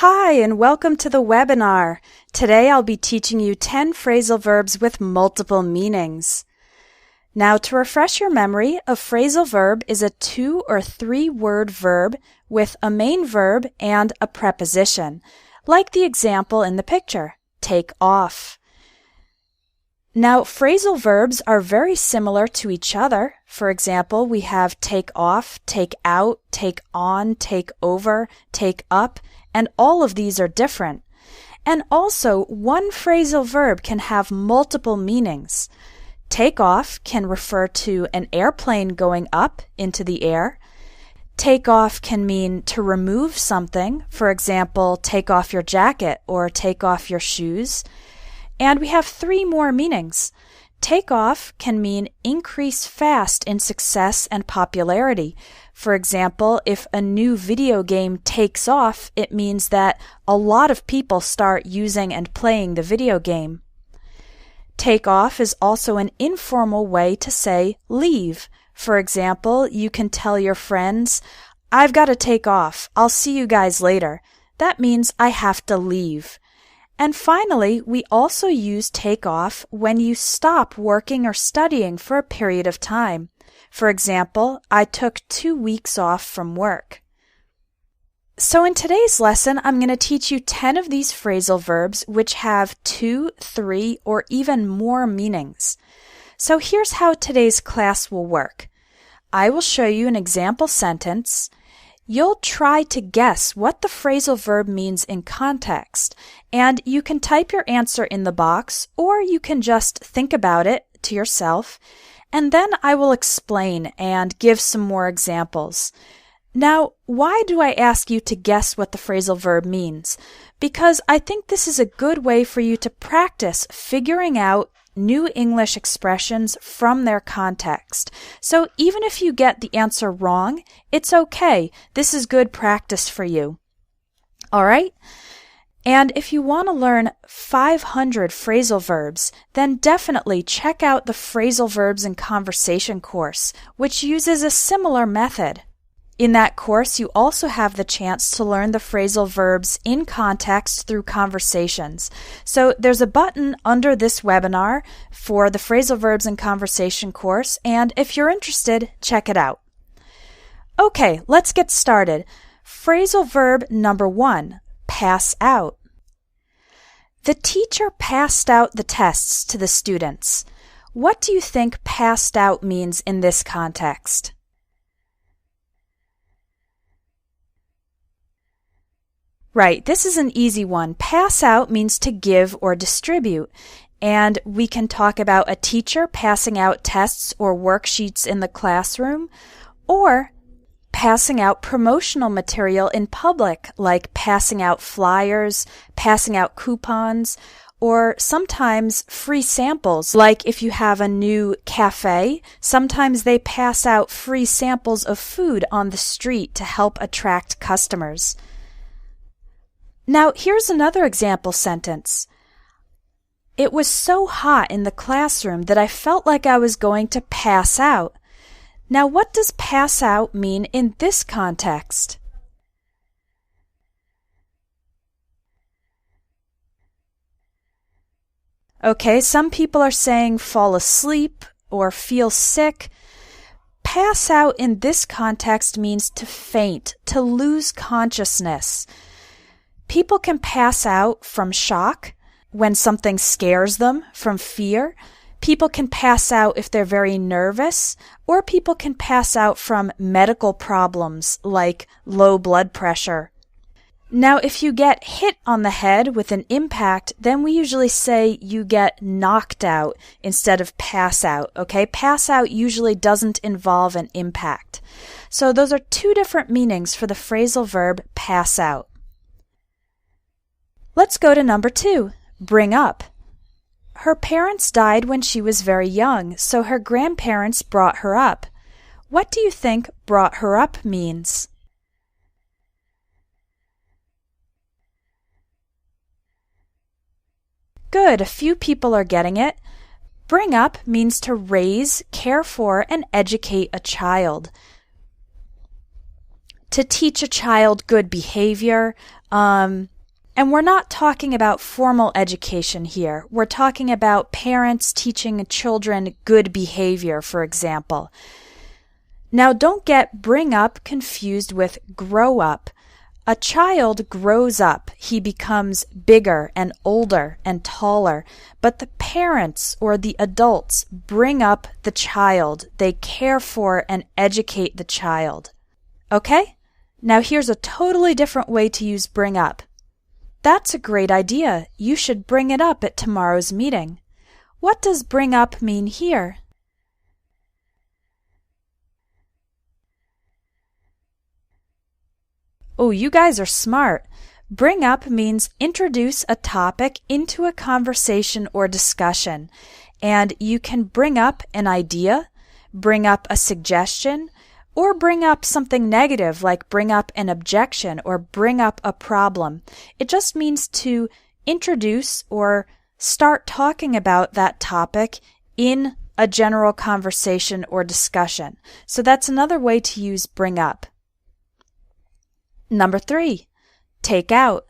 Hi, and welcome to the webinar. Today I'll be teaching you 10 phrasal verbs with multiple meanings. Now, to refresh your memory, a phrasal verb is a 2 or 3 word verb with a main verb and a preposition, like the example in the picture, take off. Now, phrasal verbs are very similar to each other. For example, we have take off, take out, take on, take over, take up, and all of these are different. And also, one phrasal verb can have multiple meanings. Take off can refer to an airplane going up into the air. Take off can mean to remove something. For example, take off your jacket or take off your shoes. And we have 3 more meanings. Take off can mean increase fast in success and popularity. For example, if a new video game takes off, it means that a lot of people start using and playing the video game. Take off is also an informal way to say leave. For example, you can tell your friends, "I've got to take off. I'll see you guys later." That means I have to leave. And finally, we also use take off when you stop working or studying for a period of time. For example, I took 2 weeks off from work. So in today's lesson, I'm going to teach you 10 of these phrasal verbs which have 2, 3, or even more meanings. So here's how today's class will work. I will show you an example sentence. You'll try to guess what the phrasal verb means in context, and you can type your answer in the box, or you can just think about it to yourself, and then I will explain and give some more examples. Now, why do I ask you to guess what the phrasal verb means? Because I think this is a good way for you to practice figuring out new English expressions from their context. So even if you get the answer wrong, it's okay. This is good practice for you. All right? And if you want to learn 500 phrasal verbs, then definitely check out the Phrasal Verbs in Conversation course, which uses a similar method. In that course, you also have the chance to learn the phrasal verbs in context through conversations. So there's a button under this webinar for the Phrasal Verbs in Conversation course, and if you're interested, check it out. Okay, let's get started. Phrasal verb number 1, pass out. The teacher passed out the tests to the students. What do you think passed out means in this context? Right, this is an easy one. Pass out means to give or distribute. And we can talk about a teacher passing out tests or worksheets in the classroom, or passing out promotional material in public, like passing out flyers, passing out coupons, or sometimes free samples. Like if you have a new cafe, sometimes they pass out free samples of food on the street to help attract customers. Now, here's another example sentence. It was so hot in the classroom that I felt like I was going to pass out. Now, what does pass out mean in this context? Okay, some people are saying fall asleep or feel sick. Pass out in this context means to faint, to lose consciousness. People can pass out from shock when something scares them, from fear. People can pass out if they're very nervous, or people can pass out from medical problems like low blood pressure. Now, if you get hit on the head with an impact, then we usually say you get knocked out instead of pass out, okay? Pass out usually doesn't involve an impact. So those are 2 different meanings for the phrasal verb pass out. Let's go to number 2, bring up. Her parents died when she was very young, so her grandparents brought her up. What do you think brought her up means? Good, a few people are getting it. Bring up means to raise, care for, and educate a child. to teach a child good behavior. And we're not talking about formal education here. We're talking about parents teaching children good behavior, for example. Now, don't get bring up confused with grow up. A child grows up. He becomes bigger and older and taller. But the parents or the adults bring up the child. They care for and educate the child. Okay? Now here's a totally different way to use bring up. That's a great idea. You should bring it up at tomorrow's meeting. What does bring up mean here? Oh, you guys are smart. Bring up means introduce a topic into a conversation or discussion. And you can bring up an idea, bring up a suggestion, or bring up something negative like bring up an objection or bring up a problem. It just means to introduce or start talking about that topic in a general conversation or discussion. So that's another way to use bring up. Number 3, take out.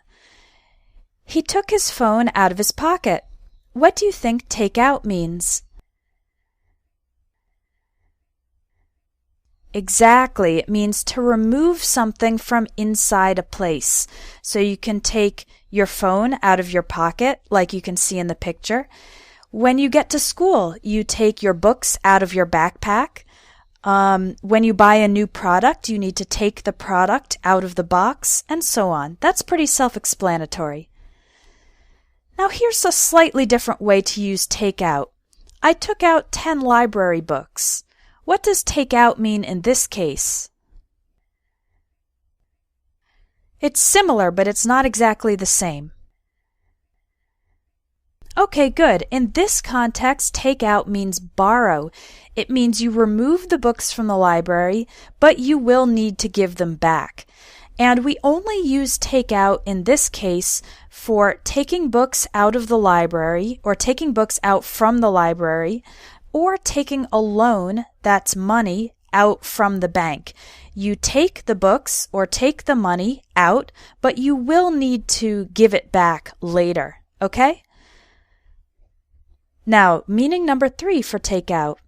He took his phone out of his pocket. What do you think take out means? Exactly. It means to remove something from inside a place. So you can take your phone out of your pocket, like you can see in the picture. When you get to school, you take your books out of your backpack. When you buy a new product, you need to take the product out of the box, and so on. That's pretty self-explanatory. Now here's a slightly different way to use take out. I took out 10 library books. What does take out mean in this case? It's similar, but it's not exactly the same. Okay, good. In this context, take out means borrow. It means you remove the books from the library, but you will need to give them back. And we only use take out in this case for taking books out of the library or taking books out from the library or taking a loan, that's money, out from the bank. You take the books or take the money out, but you will need to give it back later, okay? Now, meaning number 3 for take out.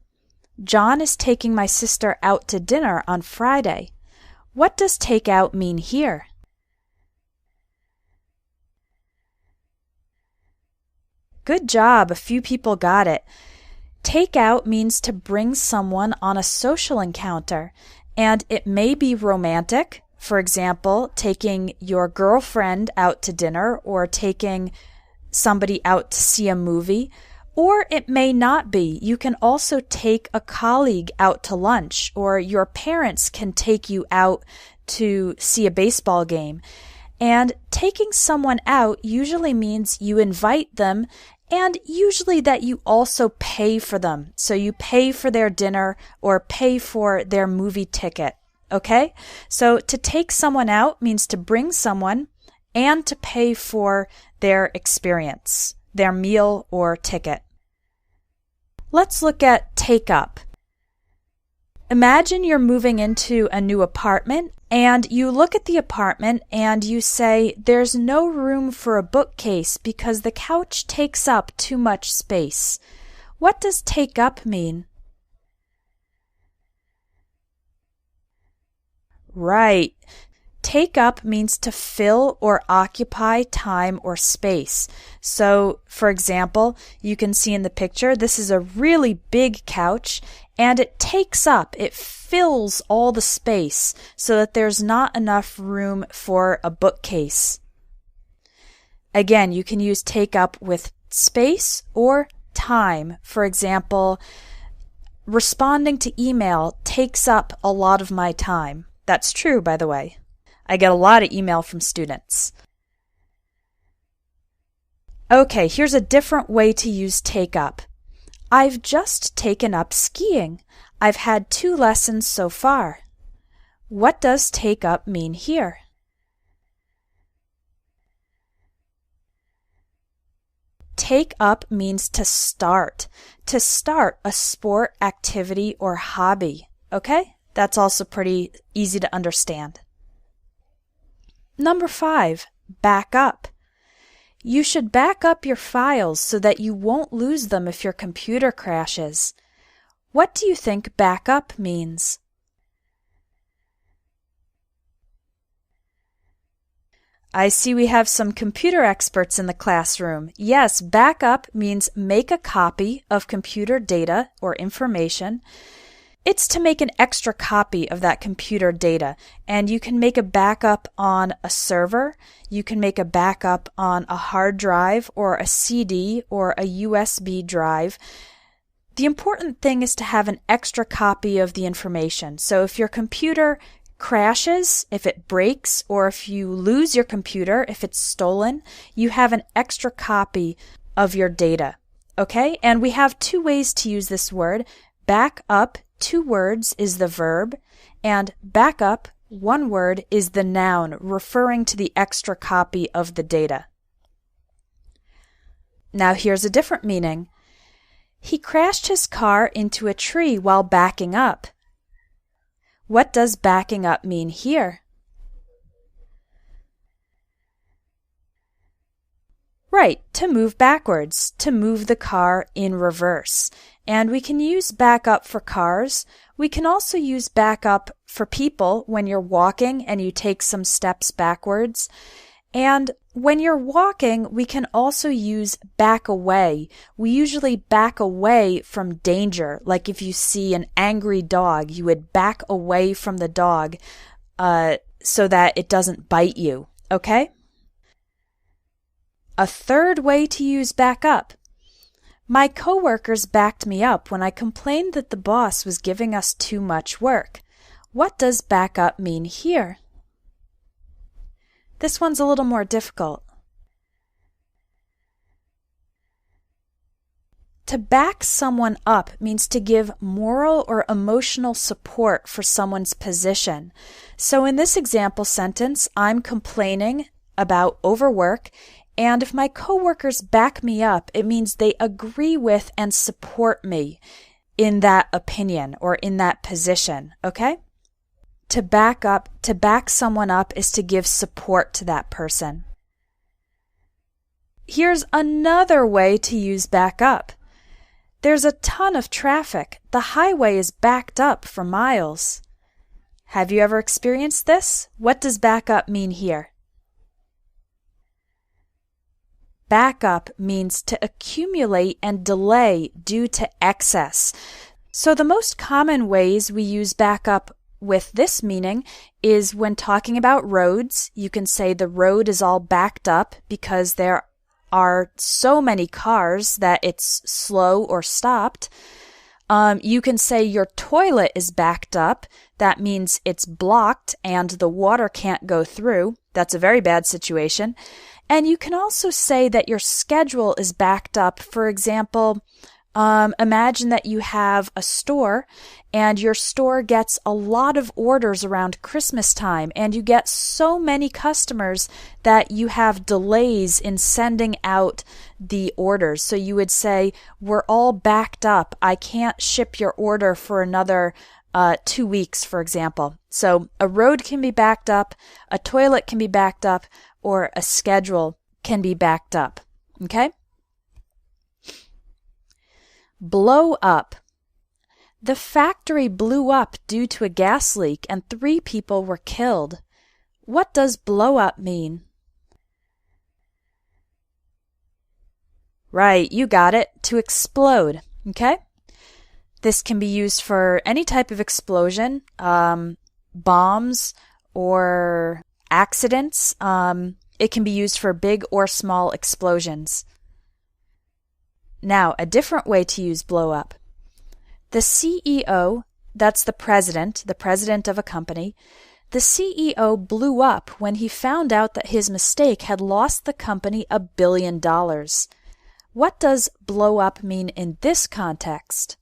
John is taking my sister out to dinner on Friday. What does take out mean here? Good job. A few people got it. Take out means to bring someone on a social encounter, and it may be romantic. For example, taking your girlfriend out to dinner or taking somebody out to see a movie. Or it may not be. You can also take a colleague out to lunch, or your parents can take you out to see a baseball game. And taking someone out usually means you invite them, and usually that you also pay for them. So you pay for their dinner or pay for their movie ticket. Okay? So to take someone out means to bring someone and to pay for their experience, their meal or ticket. Let's look at take up. Imagine you're moving into a new apartment and you look at the apartment and you say, there's no room for a bookcase because the couch takes up too much space. What does take up mean? Right. Take up means to fill or occupy time or space. So, for example, you can see in the picture, this is a really big couch and it takes up, it fills all the space so that there's not enough room for a bookcase. Again, you can use take up with space or time. For example, responding to email takes up a lot of my time. That's true, by the way. I get a lot of email from students. Okay, here's a different way to use take up. I've just taken up skiing. I've had 2 lessons so far. What does take up mean here? Take up means to start a sport, activity, or hobby. Okay? That's also pretty easy to understand. Number 5, back up. You should back up your files so that you won't lose them if your computer crashes. What do you think back up means? I see we have some computer experts in the classroom. Yes, back up means make a copy of computer data or information. It's to make an extra copy of that computer data, and you can make a backup on a server, you can make a backup on a hard drive or a CD or a USB drive. The important thing is to have an extra copy of the information. So if your computer crashes, if it breaks, or if you lose your computer, if it's stolen, you have an extra copy of your data. Okay? And we have 2 ways to use this word. Back up, 2 words, is the verb, and back up, 1 word, is the noun, referring to the extra copy of the data. Now here's a different meaning. He crashed his car into a tree while backing up. What does backing up mean here? Right, to move backwards, to move the car in reverse. And we can use back up for cars. We can also use back up for people when you're walking and you take some steps backwards. And when you're walking, we can also use back away. We usually back away from danger. Like if you see an angry dog, you would back away from the dog so that it doesn't bite you. Okay? A 3rd way to use back up. My coworkers backed me up when I complained that the boss was giving us too much work. What does back up mean here? This one's a little more difficult. To back someone up means to give moral or emotional support for someone's position. So in this example sentence, I'm complaining about overwork, and if my coworkers back me up, it means they agree with and support me in that opinion or in that position, okay? To back someone up is to give support to that person. Here's another way to use back up. There's a ton of traffic. The highway is backed up for miles. Have you ever experienced this? What does back up mean here? Back up means to accumulate and delay due to excess. So the most common ways we use back up with this meaning is when talking about roads. You can say the road is all backed up because there are so many cars that it's slow or stopped. You can say your toilet is backed up. That means it's blocked and the water can't go through. That's a very bad situation. And you can also say that your schedule is backed up. For example, imagine that you have a store and your store gets a lot of orders around Christmas time and you get so many customers that you have delays in sending out the orders. So you would say, we're all backed up. I can't ship your order for another 2 weeks, for example. So a road can be backed up, a toilet can be backed up, or a schedule can be backed up. Okay? Blow up. The factory blew up due to a gas leak and 3 people were killed. What does blow up mean? Right, you got it. To explode. Okay? This can be used for any type of explosion, bombs or accidents. It can be used for big or small explosions. Now, a different way to use blow up. The CEO, that's the president of a company, the CEO blew up when he found out that his mistake had lost the company $1 billion. What does blow up mean in this context?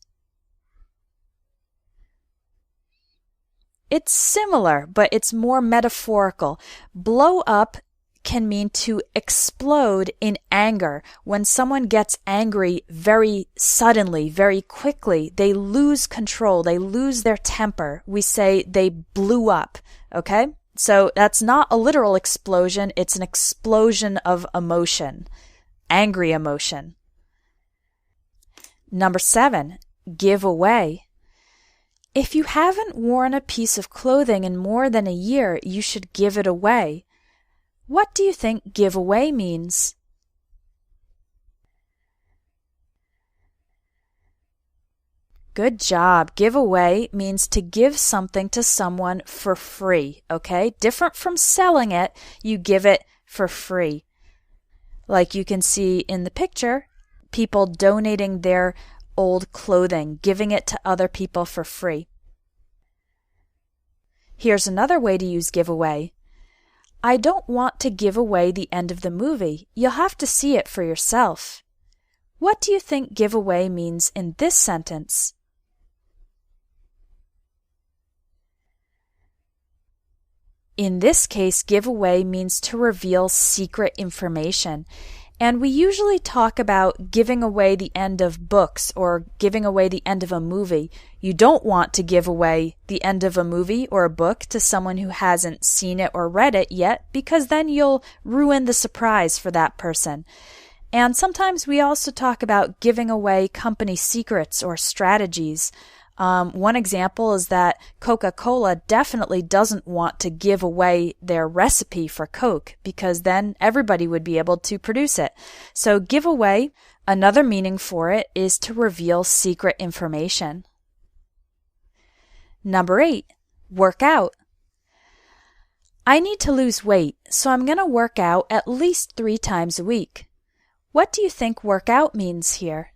It's similar, but it's more metaphorical. Blow up can mean to explode in anger. When someone gets angry very suddenly, very quickly, they lose control, they lose their temper. We say they blew up, okay? So that's not a literal explosion, it's an explosion of emotion, angry emotion. Number 7, give away. If you haven't worn a piece of clothing in more than a year, you should give it away. What do you think give away means? Good job. Give away means to give something to someone for free, okay? Different from selling it, you give it for free. Like you can see in the picture, people donating their old clothing, giving it to other people for free. Here's another way to use give away. I don't want to give away the end of the movie. You'll have to see it for yourself. What do you think give away means in this sentence? In this case, give away means to reveal secret information. And we usually talk about giving away the end of books or giving away the end of a movie. You don't want to give away the end of a movie or a book to someone who hasn't seen it or read it yet, because then you'll ruin the surprise for that person. And sometimes we also talk about giving away company secrets or strategies. One example is that Coca-Cola definitely doesn't want to give away their recipe for Coke because then everybody would be able to produce it. So give away, another meaning for it is to reveal secret information. Number 8, work out. I need to lose weight, so I'm going to work out at least 3 times a week. What do you think work out means here?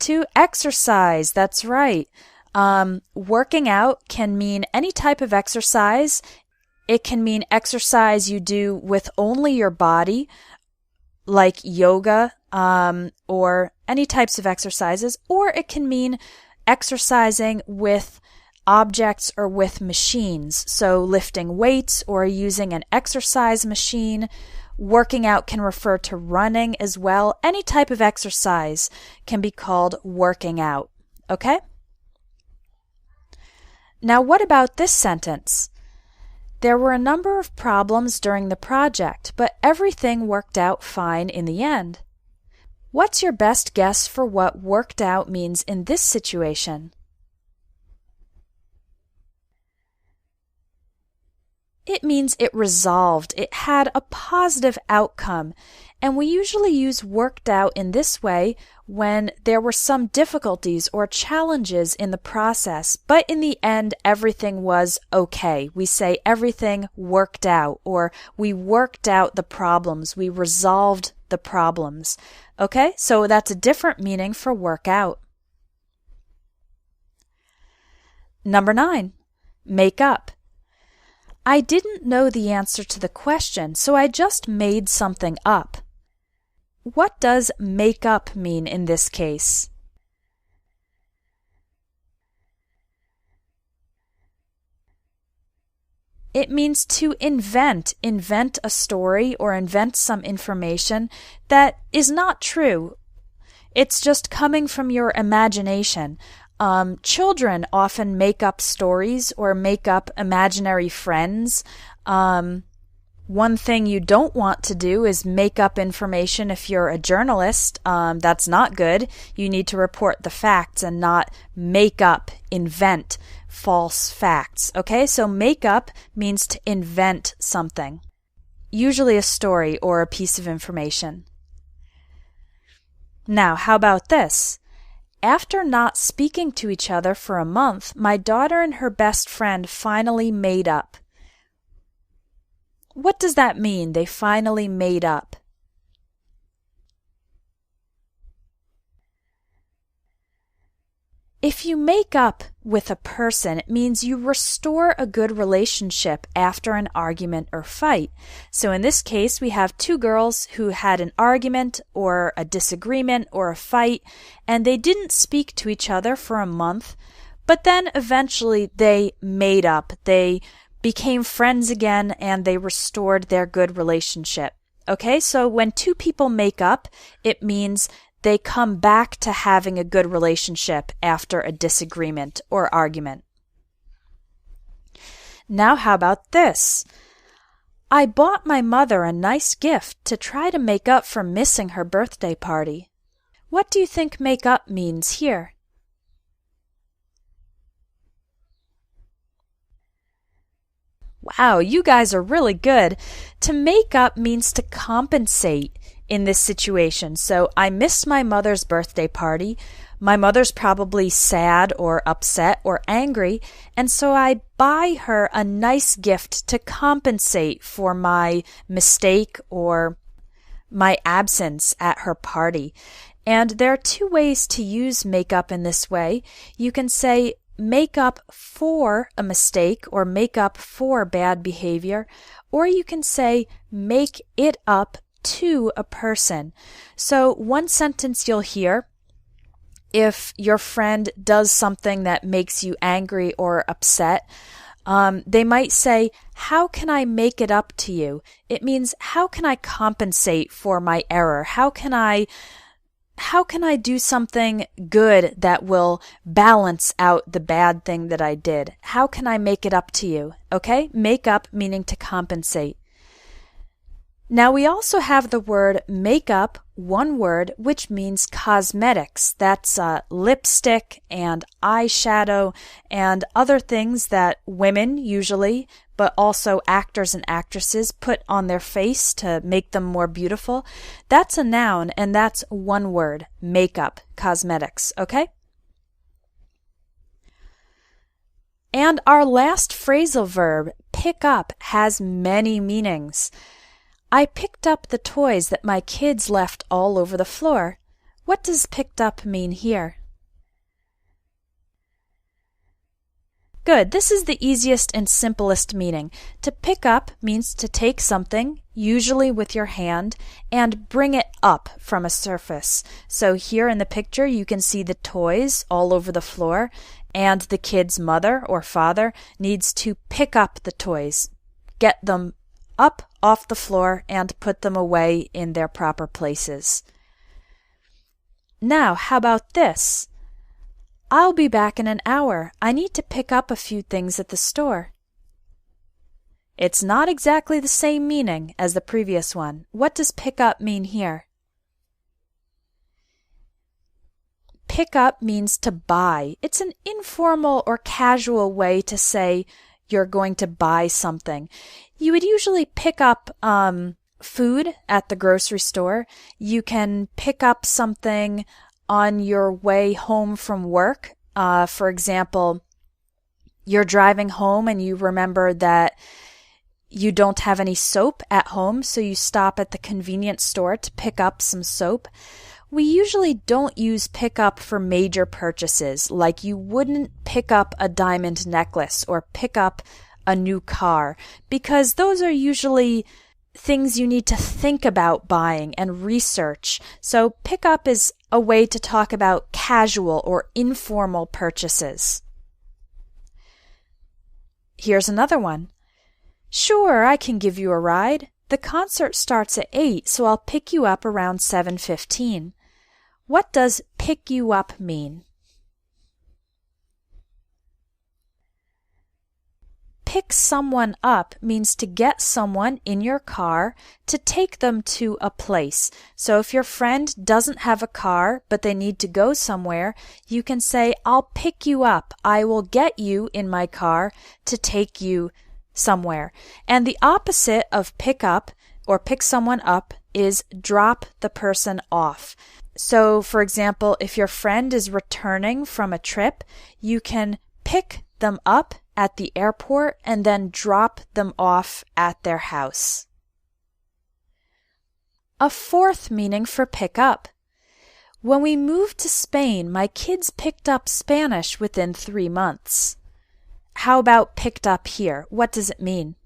To exercise, that's right. Working out can mean any type of exercise. It can mean exercise you do with only your body, like yoga, or any types of exercises, or it can mean exercising with objects or with machines, so lifting weights or using an exercise machine. Working out can refer to running as well. Any type of exercise can be called working out, okay? Now what about this sentence? There were a number of problems during the project, but everything worked out fine in the end. What's your best guess for what worked out means in this situation? It means it resolved, it had a positive outcome, and we usually use worked out in this way when there were some difficulties or challenges in the process, but in the end everything was okay. We say everything worked out, or we worked out the problems, we resolved the problems. Okay, so that's a different meaning for work out. Number 9, make up. I didn't know the answer to the question, so I just made something up. What does make up mean in this case? It means to invent a story or invent some information that is not true. It's just coming from your imagination. Children often make up stories or make up imaginary friends. One thing you don't want to do is make up information if you're a journalist. That's not good. You need to report the facts and not make up, invent false facts. Okay, so make up means to invent something, usually a story or a piece of information. Now, how about this? After not speaking to each other for a month, my daughter and her best friend finally made up. What does that mean, they finally made up? If you make up with a person, it means you restore a good relationship after an argument or fight. So in this case, we have 2 girls who had an argument or a disagreement or a fight, and they didn't speak to each other for a month, but then eventually they made up. They became friends again and they restored their good relationship. Okay, so when 2 people make up, it means they come back to having a good relationship after a disagreement or argument. Now how about this? I bought my mother a nice gift to try to make up for missing her birthday party. What do you think make up means here? Wow, you guys are really good. To make up means to compensate in this situation. So I missed my mother's birthday party. My mother's probably sad or upset or angry, and so I buy her a nice gift to compensate for my mistake or my absence at her party. And there are two ways to use make up in this way. You can say make up for a mistake or make up for bad behavior, or you can say make it up to a person. So one sentence you'll hear, if your friend does something that makes you angry or upset, they might say, how can I make it up to you? It means, how can I compensate for my error? How can I do something good that will balance out the bad thing that I did? How can I make it up to you? Okay? Make up meaning to compensate. Now we also have the word make up, one word, which means cosmetics. That's lipstick and eyeshadow and other things that women usually, but also actors and actresses put on their face to make them more beautiful. That's a noun, and that's one word, makeup, cosmetics, okay? And our last phrasal verb, pick up, has many meanings. I picked up the toys that my kids left all over the floor. What does picked up mean here? Good. This is the easiest and simplest meaning. To pick up means to take something, usually with your hand, and bring it up from a surface. So here in the picture you can see the toys all over the floor, and the kid's mother or father needs to pick up the toys, get them up off the floor and put them away in their proper places. Now, how about this? I'll be back in an hour. I need to pick up a few things at the store. It's not exactly the same meaning as the previous one. What does pick up mean here? Pick up means to buy. It's an informal or casual way to say you're going to buy something. You would usually pick up food at the grocery store. You can pick up something on your way home from work. For example, you're driving home and you remember that you don't have any soap at home, so you stop at the convenience store to pick up some soap. We usually don't use pick up for major purchases, like you wouldn't pick up a diamond necklace or pick up a new car, because those are usually things you need to think about buying and research. So pick up is a way to talk about casual or informal purchases. Here's another one. Sure, I can give you a ride. The concert starts at 8, so I'll pick you up around 7:15. What does pick you up mean? Pick someone up means to get someone in your car to take them to a place. So if your friend doesn't have a car but they need to go somewhere, you can say, I'll pick you up. I will get you in my car to take you somewhere. And the opposite of pick up or pick someone up is drop the person off. So for example, if your friend is returning from a trip, you can pick them up at the airport and then drop them off at their house. A fourth meaning for pick up. When we moved to Spain, my kids picked up Spanish within 3 months. How about picked up here? What does it mean?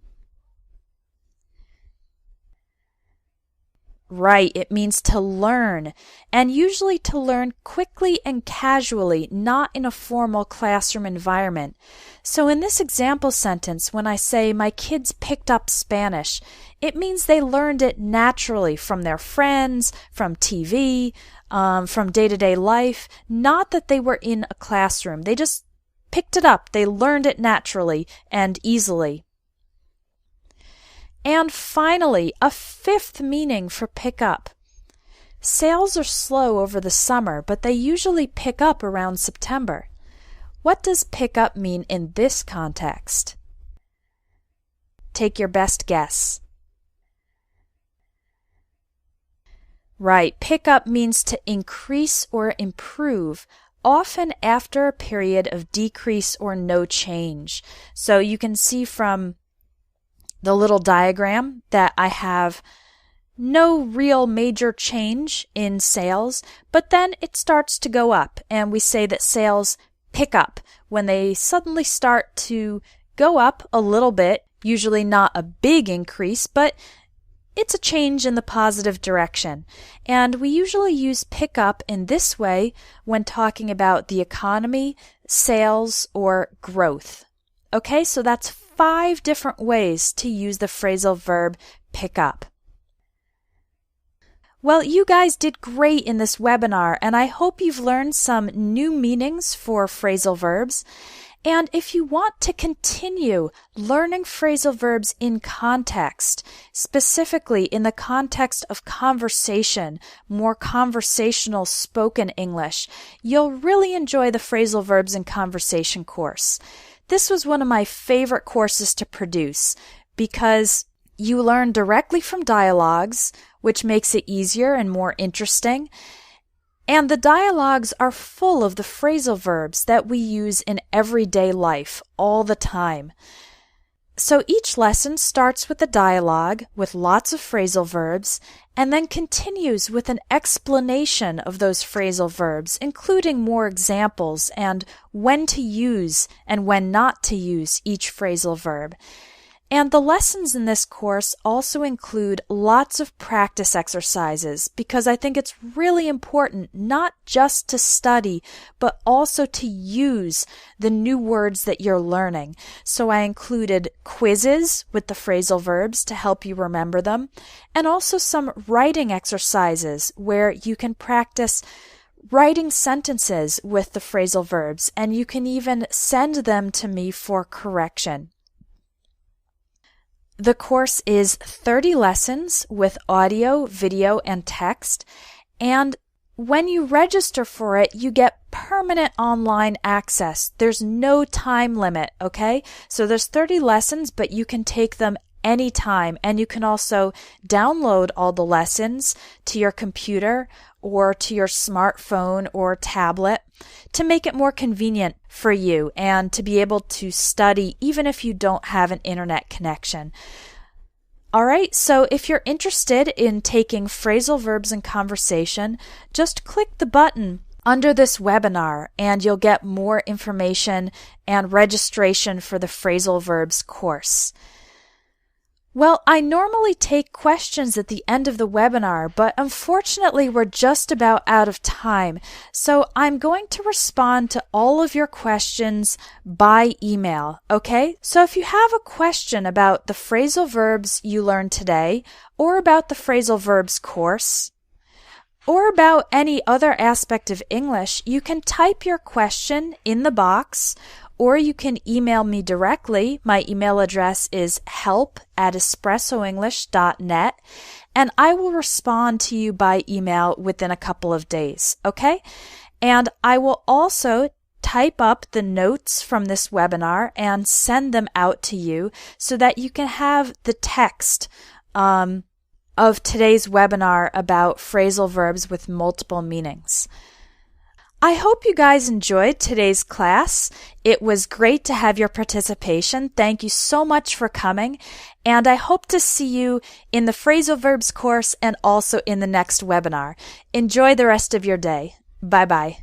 Right, it means to learn, and usually to learn quickly and casually, not in a formal classroom environment. So in this example sentence, when I say my kids picked up Spanish, it means they learned it naturally from their friends, from TV, from day-to-day life, not that they were in a classroom. They just picked it up. They learned it naturally and easily. And finally, a fifth meaning for pick up. Sales are slow over the summer, but they usually pick up around September. What does pick up mean in this context? Take your best guess. Right, pick up means to increase or improve, often after a period of decrease or no change. So you can see from the little diagram that I have no real major change in sales, but then it starts to go up, and we say that sales pick up when they suddenly start to go up a little bit, usually not a big increase, but it's a change in the positive direction. And we usually use pick up in this way when talking about the economy, sales, or growth. Okay, so that's 5 different ways to use the phrasal verb pick up. Well, you guys did great in this webinar, and I hope you've learned some new meanings for phrasal verbs. And if you want to continue learning phrasal verbs in context, specifically in the context of conversation, more conversational spoken English, you'll really enjoy the phrasal verbs in conversation course. This was one of my favorite courses to produce because you learn directly from dialogues, which makes it easier and more interesting. And the dialogues are full of the phrasal verbs that we use in everyday life all the time. So each lesson starts with a dialogue with lots of phrasal verbs and then continues with an explanation of those phrasal verbs, including more examples and when to use and when not to use each phrasal verb. And the lessons in this course also include lots of practice exercises because I think it's really important not just to study, but also to use the new words that you're learning. So I included quizzes with the phrasal verbs to help you remember them, and also some writing exercises where you can practice writing sentences with the phrasal verbs, and you can even send them to me for correction. The course is 30 lessons with audio, video, and text, and when you register for it, you get permanent online access. There's no time limit, okay? So there's 30 lessons, but you can take them anytime, and you can also download all the lessons to your computer or to your smartphone or tablet to make it more convenient for you and to be able to study even if you don't have an internet connection. All right, so if you're interested in taking phrasal verbs in conversation, just click the button under this webinar and you'll get more information and registration for the phrasal verbs course. Well, I normally take questions at the end of the webinar, but unfortunately we're just about out of time. So I'm going to respond to all of your questions by email, okay? So if you have a question about the phrasal verbs you learned today, or about the phrasal verbs course, or about any other aspect of English, you can type your question in the box, or you can email me directly. My email address is help@espressoenglish.net, and I will respond to you by email within a couple of days, okay? And I will also type up the notes from this webinar and send them out to you so that you can have the text of today's webinar about phrasal verbs with multiple meanings. I hope you guys enjoyed today's class. It was great to have your participation. Thank you so much for coming, and I hope to see you in the phrasal verbs course and also in the next webinar. Enjoy the rest of your day. Bye-bye.